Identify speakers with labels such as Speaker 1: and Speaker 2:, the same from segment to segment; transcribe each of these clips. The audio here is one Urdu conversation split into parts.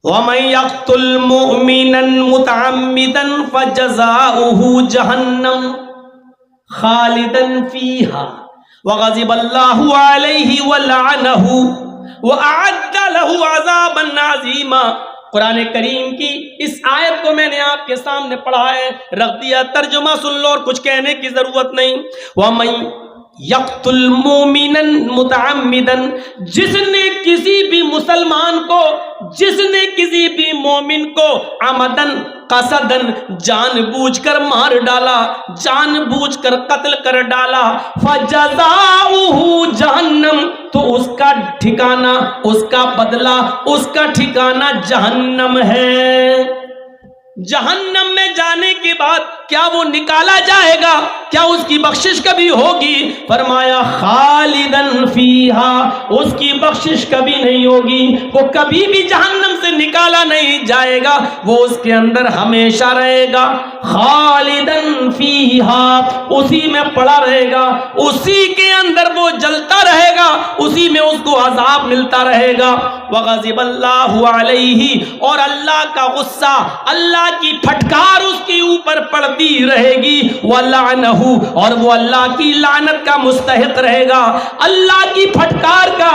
Speaker 1: وَمَن يَقْتُلْ مُؤْمِنًا مُتَعَمِّدًا فَجَزَاؤُهُ جَهَنَّمُ خَالِدًا فِيهَا وَغَضِبَ اللَّهُ عَلَيْهِ وَلَعَنَهُ وَأَعَدَّ لَهُ عَذَابًا عَظِيمًا۔ قرآن کریم کی اس آیت کو میں نے آپ کے سامنے پڑھا ہے، رکھ دیا، ترجمہ سن لو اور کچھ کہنے کی ضرورت نہیں۔ وَمَن یقتل مومنا متعمدا، جس نے کسی بھی مسلمان کو، جس نے کسی بھی مومن کو عمدن قصدن جان بوجھ کر مار ڈالا، جان بوجھ کر قتل کر ڈالا، فجزاؤہ جہنم، تو اس کا ٹھکانہ، اس کا بدلہ، اس کا ٹھکانہ جہنم ہے۔ جہنم میں جانے کے بعد کیا وہ نکالا جائے گا؟ کیا اس کی بخشش کبھی ہوگی؟ فرمایا خالدن فیہا، اس کی بخشش کبھی نہیں ہوگی، وہ کبھی بھی جہنم سے نکالا نہیں جائے گا، وہ اس کے اندر ہمیشہ رہے گا۔ خالدن فیہا، اسی میں پڑا رہے گا، اسی کے اندر وہ جلتا رہے گا، اسی میں اس کو عذاب ملتا رہے گا۔ وغضب اللہ علیہ، اور اللہ کا غصہ، اللہ کی پھٹکار اس کے اوپر پڑتی رہے گی۔ وَلَعْنَهُ، اور وہ اللہ کی لعنت کا مستحق رہے گا، اللہ کی پھٹکار کا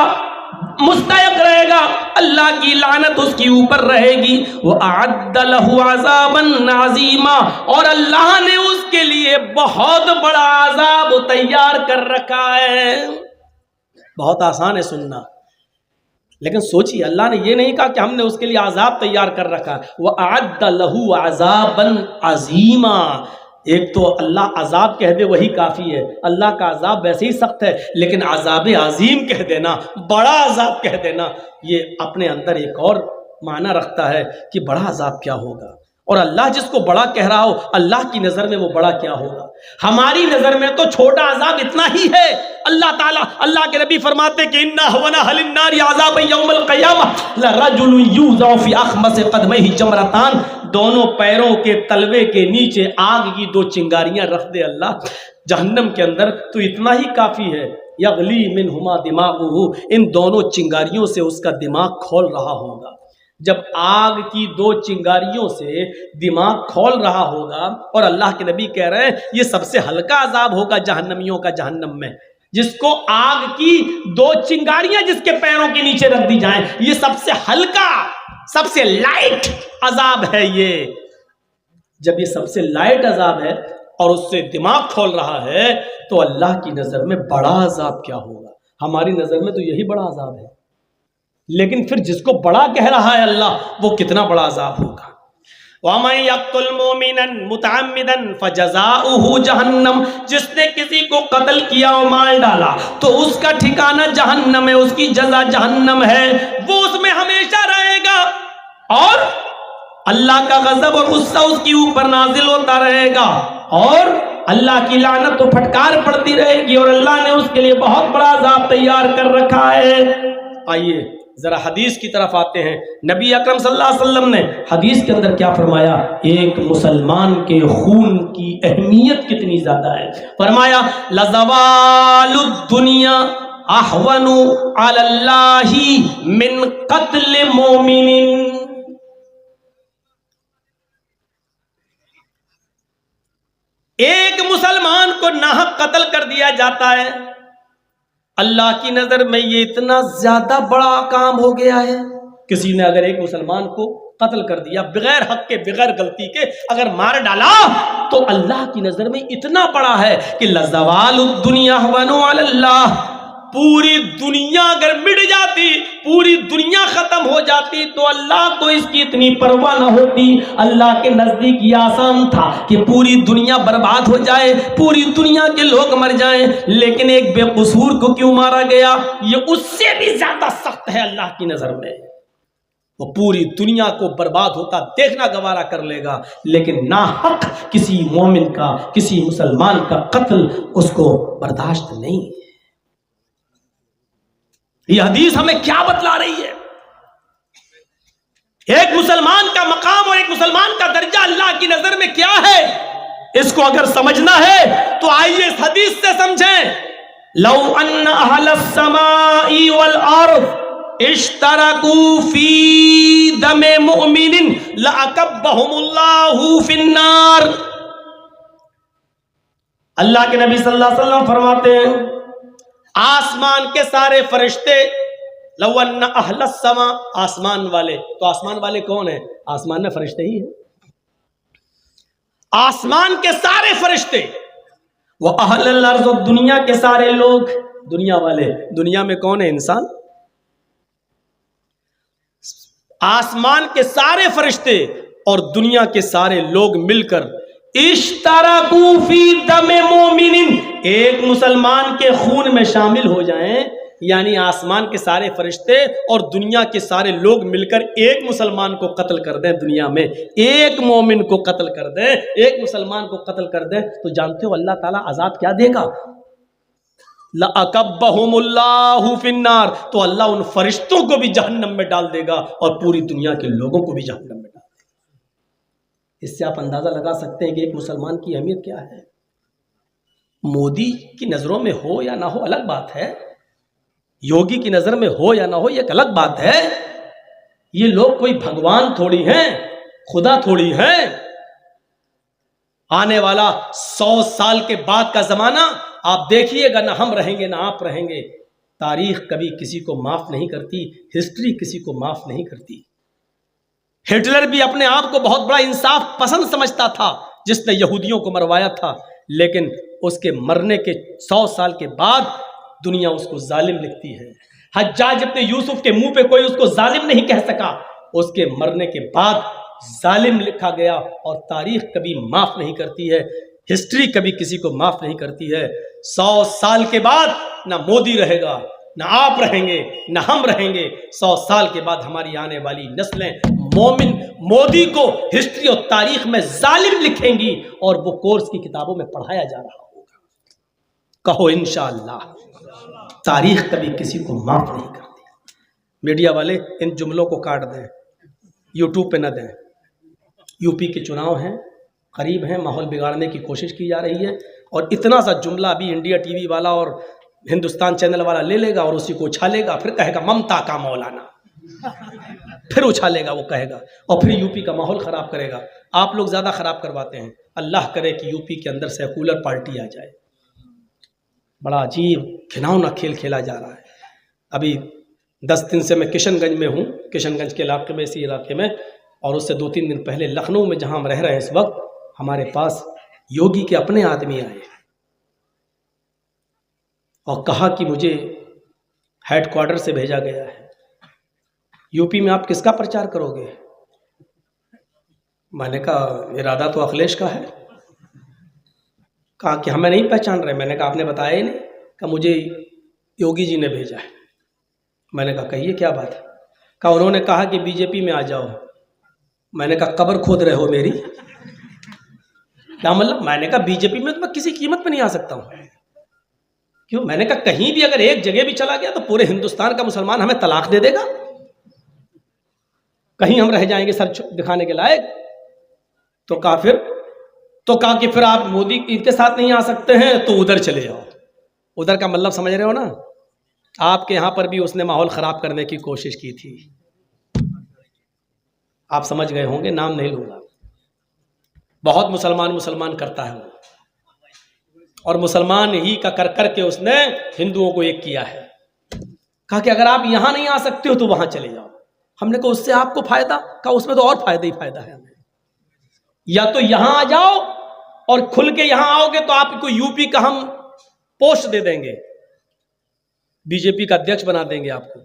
Speaker 1: مستحق رہے گا، اللہ کی لعنت اس کے اوپر رہے گی۔ وَأَعَدَّ لَهُ عَذَابًا عَظِيمًا، اور اللہ نے اس کے لیے بہت بڑا عذاب تیار کر رکھا ہے۔ بہت آسان ہے سننا، لیکن سوچیے، اللہ نے یہ نہیں کہا کہ ہم نے اس کے لیے عذاب تیار کر رکھا ہے۔ وَأَعَدَّ لَهُ عَذَابًا عَظِيمًا، ایک تو اللہ عذاب کہہ دے وہی کافی ہے، اللہ کا عذاب ویسے ہی سخت ہے، لیکن عذاب عظیم کہہ دینا، بڑا عذاب کہہ دینا، یہ اپنے اندر ایک اور معنی رکھتا ہے کہ بڑا عذاب کیا ہوگا۔ اور اللہ جس کو بڑا کہہ رہا ہو، اللہ کی نظر میں وہ بڑا کیا ہوگا؟ ہماری نظر میں تو چھوٹا عذاب اتنا ہی ہے۔ اللہ تعالیٰ، اللہ کے نبی فرماتے کہ اِنَّ أَهْوَنَ أَهْلِ النَّارِ عَذَابًا يَوْمَ الْقِيَامَةِ لَرَجُلٌ يُوضَعُ فِي أَخْمَصِ قَدْمَيْهِ جَمْرَتَانِ، دونوں پیروں کے تلوے کے نیچے آگ کی دو چنگاریاں رکھ دے اللہ جہنم کے اندر، تو اتنا ہی کافی ہے۔ یغلی منہما دماغہ، ان دونوں چنگاریوں سے اس کا دماغ کھول رہا ہوگا۔ جب آگ کی دو چنگاریوں سے دماغ کھول رہا ہوگا، اور اللہ کے نبی کہہ رہے ہیں یہ سب سے ہلکا عذاب ہوگا جہنمیوں کا جہنم میں، جس کو آگ کی دو چنگاریاں جس کے پیروں کے نیچے رکھ دی جائیں، یہ سب سے ہلکا، سب سے لائٹ عذاب ہے۔ یہ جب یہ سب سے لائٹ عذاب ہے اور اس سے دماغ کھول رہا ہے، تو اللہ کی نظر میں بڑا عذاب کیا ہوگا؟ ہماری نظر میں تو یہی بڑا عذاب ہے، لیکن پھر جس کو بڑا کہہ رہا ہے اللہ، وہ کتنا بڑا عذاب ہوگا۔ وَمَن يَقْتُلْ مُؤْمِنًا مُتَعَمِّدًا فَجَزَاؤُهُ جَهَنَّمُ، جس نے کسی کو قتل کیا اور مار ڈالا تو اس کا ٹھکانہ جہنم ہے، اس کی جزا جہنم ہے، وہ اس میں ہمیشہ رہے گا، اور اللہ کا غضب اور غصہ اس کے اوپر نازل ہوتا رہے گا، اور اللہ کی لعنت تو پھٹکار پڑتی رہے گی، اور اللہ نے اس کے لیے بہت بڑا عذاب تیار کر رکھا ہے۔ آئیے ذرا حدیث کی طرف آتے ہیں۔ نبی اکرم صلی اللہ علیہ وسلم نے حدیث کے اندر کیا فرمایا؟ ایک مسلمان کے خون کی اہمیت کتنی زیادہ ہے۔ فرمایا لزوال الدنیا احون علی اللہ من قتل مومن، ایک مسلمان کو ناحق قتل کر دیا جاتا ہے، اللہ کی نظر میں یہ اتنا زیادہ بڑا کام ہو گیا ہے۔ کسی نے اگر ایک مسلمان کو قتل کر دیا بغیر حق کے، بغیر غلطی کے اگر مار ڈالا، تو اللہ کی نظر میں اتنا بڑا ہے کہ لزوال الدنیا احون علی اللہ، پوری دنیا اگر مٹ جاتی، پوری دنیا ختم ہو جاتی، تو اللہ کو اس کی اتنی پرواہ نہ ہوتی۔ اللہ کے نزدیک یہ آسان تھا کہ پوری دنیا برباد ہو جائے، پوری دنیا کے لوگ مر جائیں، لیکن ایک بے قصور کو کیوں مارا گیا؟ یہ اس سے بھی زیادہ سخت ہے اللہ کی نظر میں۔ وہ پوری دنیا کو برباد ہوتا دیکھنا گوارا کر لے گا، لیکن ناحق کسی مومن کا، کسی مسلمان کا قتل اس کو برداشت نہیں۔ یہ حدیث ہمیں کیا بتلا رہی ہے؟ ایک مسلمان کا مقام اور ایک مسلمان کا درجہ اللہ کی نظر میں کیا ہے، اس کو اگر سمجھنا ہے تو آئیے اس حدیث سے سمجھیں۔ لو ان اہل السماء والارض اشترکوا فی دم لَأَكَبَّهُمُ اللَّهُ فِي النَّارِ. اللہ کے نبی صلی اللہ علیہ وسلم فرماتے ہیں آسمان کے سارے فرشتے لَوْ أَنَّ أَهْلَ السَّمَاءِ، آسمان والے، تو آسمان والے کون ہیں؟ آسمان میں فرشتے ہی ہیں. آسمان کے سارے فرشتے وَأَهْلَ الْأَرْضِ، دنیا کے سارے لوگ، دنیا والے، دنیا میں کون ہے؟ انسان. آسمان کے سارے فرشتے اور دنیا کے سارے لوگ مل کر اشترکوا فی دم مومن، ایک مسلمان کے خون میں شامل ہو جائیں. یعنی آسمان کے سارے فرشتے اور دنیا کے سارے لوگ مل کر ایک مسلمان کو قتل کر دیں، دنیا میں ایک مومن کو قتل کر دیں، ایک مسلمان کو قتل کر دیں، تو جانتے ہو اللہ تعالیٰ عذاب کیا دے گا؟ لَأَكَبَّهُمُ اللَّهُ فِي النَّارِ، تو اللہ ان فرشتوں کو بھی جہنم میں ڈال دے گا اور پوری دنیا کے لوگوں کو بھی جہنم میں ڈال دے گا. اس سے آپ اندازہ لگا سکتے ہیں کہ ایک مسلمان کی اہمیت کیا ہے. مودی کی نظروں میں ہو یا نہ ہو الگ بات ہے، یوگی کی نظر میں ہو یا نہ ہو یہ ایک الگ بات ہے. یہ لوگ کوئی بھگوان تھوڑی ہیں، خدا تھوڑی ہیں. آنے والا 100 سال کے بعد کا زمانہ آپ دیکھیے گا، نہ ہم رہیں گے نہ آپ رہیں گے. تاریخ کبھی کسی کو معاف نہیں کرتی، ہسٹری کسی کو معاف نہیں کرتی. ہٹلر بھی اپنے آپ کو بہت بڑا انصاف پسند سمجھتا تھا جس نے یہودیوں کو مروایا تھا، لیکن اس کے مرنے کے 100 سال کے بعد دنیا اس کو ظالم لکھتی ہے. حجاج ابن یوسف کے منہ پہ کوئی اس کو ظالم نہیں کہہ سکا، اس کے مرنے کے بعد ظالم لکھا گیا. اور تاریخ کبھی معاف نہیں کرتی ہے، ہسٹری کبھی کسی کو معاف نہیں کرتی ہے. 100 سال کے بعد نہ مودی رہے گا، نہ آپ رہیں گے، نہ ہم رہیں گے. 100 سال کے بعد ہماری آنے والی نسلیں مومن مودی کو ہسٹری اور تاریخ میں ظالم لکھیں گی، اور وہ کورس کی کتابوں میں پڑھایا جا رہا ہوگا. کہو انشاءاللہ. تاریخ کبھی کسی کو معاف نہیں کرتی. میڈیا والے ان جملوں کو کاٹ دیں، یوٹیوب پہ نہ دیں. یو پی کے چناؤ ہیں، قریب ہیں، ماحول بگاڑنے کی کوشش کی جا رہی ہے، اور اتنا سا جملہ ابھی انڈیا ٹی وی والا اور ہندوستان چینل والا لے لے گا اور اسی کو اچھالے گا، پھر کہے گا ممتا کا مولانا، پھر اچھالے گا، وہ کہے گا، اور پھر یو پی کا ماحول خراب کرے گا. آپ لوگ زیادہ خراب کرواتے ہیں. اللہ کرے کہ یو پی کے اندر سیکولر پارٹی آ جائے. بڑا عجیب گھناؤنا کھیل کھیلا جا رہا ہے. ابھی 10 دن سے میں کشن گنج میں ہوں، کشن گنج کے علاقے میں، اسی علاقے میں، اور اس سے 2-3 دن پہلے لکھنؤ میں جہاں ہم رہ رہے ہیں اس وقت، ہمارے پاس یوگی کے اپنے آدمی آئے اور کہا کہ مجھے ہیڈ کوارٹر سے بھیجا گیا ہے، یو پی میں آپ کس کا پرچار کرو گے؟ میں نے کہا ارادہ تو اکھلیش کا ہے. کہا کہ ہمیں نہیں پہچان رہے. میں نے کہا آپ نے بتایا ہی نہیں. کہ مجھے یوگی جی نے بھیجا ہے. میں نے کہا کہیے کیا بات ہے؟ کہا انہوں نے کہا کہ بی جے پی میں آ جاؤ. میں نے کہا قبر کھود رہے ہو میری؟ کیا مطلب؟ میں نے کہا بی جے پی میں تو میں کسی قیمت پہ نہیں آ سکتا ہوں. کیوں؟ میں نے کہا کہیں بھی اگر ایک جگہ بھی چلا گیا تو پورے ہندوستان کا مسلمان ہمیں طلاق دے دے گا، کہیں ہم رہ جائیں گے سر دکھانے کے لائق. تو کہا کہ پھر آپ مودی کے ساتھ نہیں آ سکتے ہیں تو ادھر چلے جاؤ. ادھر کا مطلب سمجھ رہے ہو نا؟ آپ کے یہاں پر بھی اس نے ماحول خراب کرنے کی کوشش کی تھی. آپ سمجھ گئے ہوں گے، نام نہیں لوں گا. بہت مسلمان کرتا ہے وہ، اور مسلمان ہی کا کر کے اس نے ہندوؤں کو ایک کیا ہے. کہا کہ اگر آپ یہاں نہیں آ سکتے ہو تو وہاں چلے جاؤ. ہم نے کہا اس سے آپ کو فائدہ؟ کہا اس میں تو اور فائدہ ہی فائدہ ہے ہمیں. یا تو یہاں آ جاؤ اور کھل کے یہاں آؤ گے تو آپ کو یو پی کا ہم پوسٹ دے دیں گے، بی جے پی کا ادھیکش بنا دیں گے آپ کو،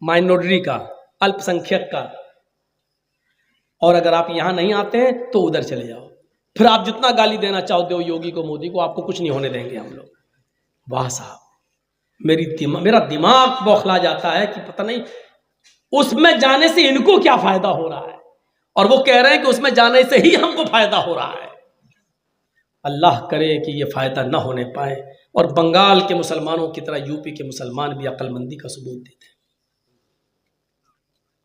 Speaker 1: مائنورٹی کا، الپ سنکھیک کا. اور اگر آپ یہاں نہیں آتے ہیں تو ادھر چلے جاؤ. پھر آپ جتنا گالی دینا چاہتے ہو یوگی کو، مودی کو، آپ کو کچھ نہیں ہونے دیں گے ہم لوگ. واہ صاحب، میرا دماغ بوکھلا جاتا ہے کہ پتہ نہیں اس میں جانے سے ان کو کیا فائدہ ہو رہا ہے، اور وہ کہہ رہے ہیں کہ اس میں جانے سے ہی ہم کو فائدہ ہو رہا ہے. اللہ کرے کہ یہ فائدہ نہ ہونے پائے، اور بنگال کے مسلمانوں کی طرح یو پی کے مسلمان بھی عقل مندی کا ثبوت دیتے ہیں.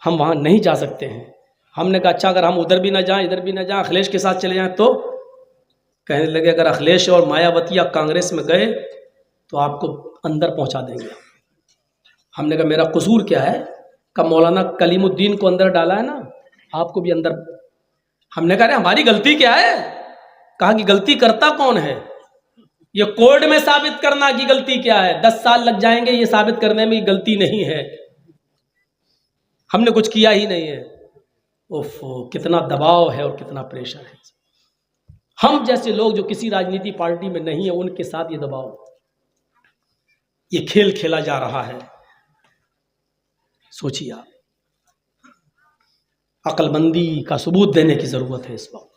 Speaker 1: ہم وہاں نہیں جا سکتے ہیں. ہم نے کہا اچھا اگر ہم ادھر بھی نہ جائیں ادھر بھی نہ جائیں، اکھلیش کے ساتھ چلے جائیں، تو کہنے لگے اگر اکھلیش اور مایاوتی کانگریس میں گئے تو آپ کو اندر پہنچا دیں گے. ہم نے کہا میرا قصور کیا ہے؟ کہ مولانا کلیم الدین کو اندر ڈالا ہے نا، آپ کو بھی اندر. ہم نے کہا ہماری غلطی کیا ہے؟ کہا کہ غلطی کرتا کون ہے؟ یہ کورٹ میں ثابت کرنا کی غلطی کیا ہے؟ 10 سال لگ جائیں گے یہ ثابت کرنے میں غلطی نہیں ہے، ہم نے کچھ کیا ہی نہیں ہے. کتنا دباؤ ہے اور کتنا پریشر ہے. ہم جیسے لوگ جو کسی راجنیتی پارٹی میں نہیں ہیں ان کے ساتھ یہ دباؤ، یہ کھیل کھیلا جا رہا ہے. سوچیے آپ، عقل مندی کا ثبوت دینے کی ضرورت ہے اس وقت.